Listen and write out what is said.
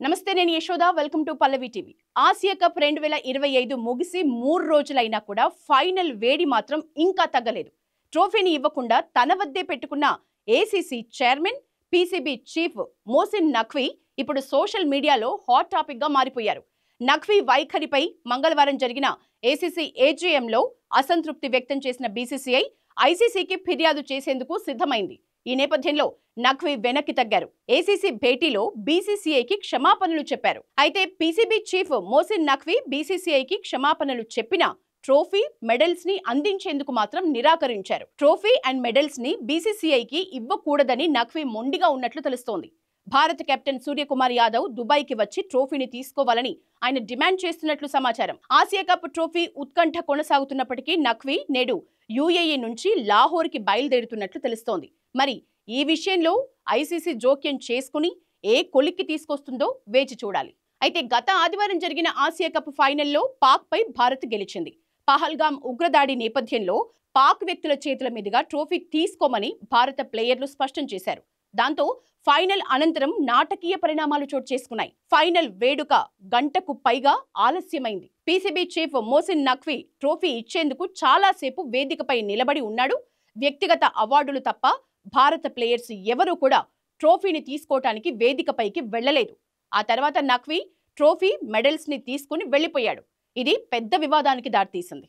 నమస్తే, నేను Yashoda. Welcome to Pallavi TV. Asia cup 2025 ముగిసి 3 రోజులైనా కూడా ఫైనల్ వేడి మాత్రం ఇంకా తగ్గలేదు. ట్రోఫీని ఇవ్వకుండా తన వద్దే పెట్టుకున్న ACC chairman, PCB chief Mohsin Naqvi ఇప్పుడు సోషల్ మీడియాలో హాట్ టాపిక్ గా మారిపోయారు. నఖ్వీ వైఖరిపై మంగళవారం జరిగిన ఏసీసీ ఏజీఎంలో అసంతృప్తి వ్యక్తం చేసిన బీసీసీఐ ఐసీసీకి ఫిర్యాదు చేసేందుకు సిద్ధమైంది. ఈ నేపథ్యంలో నఖ్వీ వెనక్కి తగ్గారు. ఏసీసీ భేటీలో బీసీసీఐకి క్షమాపణలు చెప్పారు. అయితే పీసీబీ చీఫ్ మోసిన్ నఖ్వీ బీసీసీఐకి క్షమాపణలు చెప్పినా ట్రోఫీ, మెడల్స్ ని అందించేందుకు మాత్రం నిరాకరించారు. ట్రోఫీ అండ్ మెడల్స్ ని బీసీసీఐకి ఇవ్వకూడదని నఖ్వీ మొండిగా ఉన్నట్లు తెలుస్తోంది. భారత కెప్టెన్ సూర్యకుమార్ యాదవ్ దుబాయ్కి వచ్చి ట్రోఫీని తీసుకోవాలని ఆయన డిమాండ్ చేస్తున్నట్లు సమాచారం. ఆసియా కప్ ట్రోఫీ ఉత్కంఠ కొనసాగుతున్నప్పటికీ నఖ్వీ నేడు యూఏఈ నుంచి లాహోర్కి బయలుదేరుతున్నట్లు తెలుస్తోంది. మరి ఈ విషయంలో ఐసీసీ జోక్యం చేసుకుని ఏ కొలిక్కి తీసుకొస్తుందో వేచి చూడాలి. అయితే గత ఆదివారం జరిగిన ఆసియా కప్ ఫైనల్లో పాక్ పై భారత్ గెలిచింది. పహల్గామ్ ఉగ్రదాడి నేపథ్యంలో పాక్ వ్యక్తుల చేతుల మీదుగా ట్రోఫీ తీసుకోమని భారత ప్లేయర్లు స్పష్టం చేశారు. దాంతో ఫైనల్ అనంతరం నాటకీయ పరిణామాలు చోటు చేసుకున్నాయి. ఫైనల్ వేడుక గంటకు పైగా ఆలస్యమైంది. PCB chief Mohsin Naqvi trophy ఇచ్చేందుకు చాలాసేపు వేదికపై నిలబడి ఉన్నాడు. వ్యక్తిగత అవార్డులు తప్ప భారత ప్లేయర్స్ ఎవరూ కూడా ట్రోఫీని తీసుకోవటానికి వేదికపైకి వెళ్లలేదు. ఆ తర్వాత నఖ్వీ ట్రోఫీ, మెడల్స్ ని తీసుకుని వెళ్లిపోయాడు. ఇది పెద్ద వివాదానికి దారితీసింది.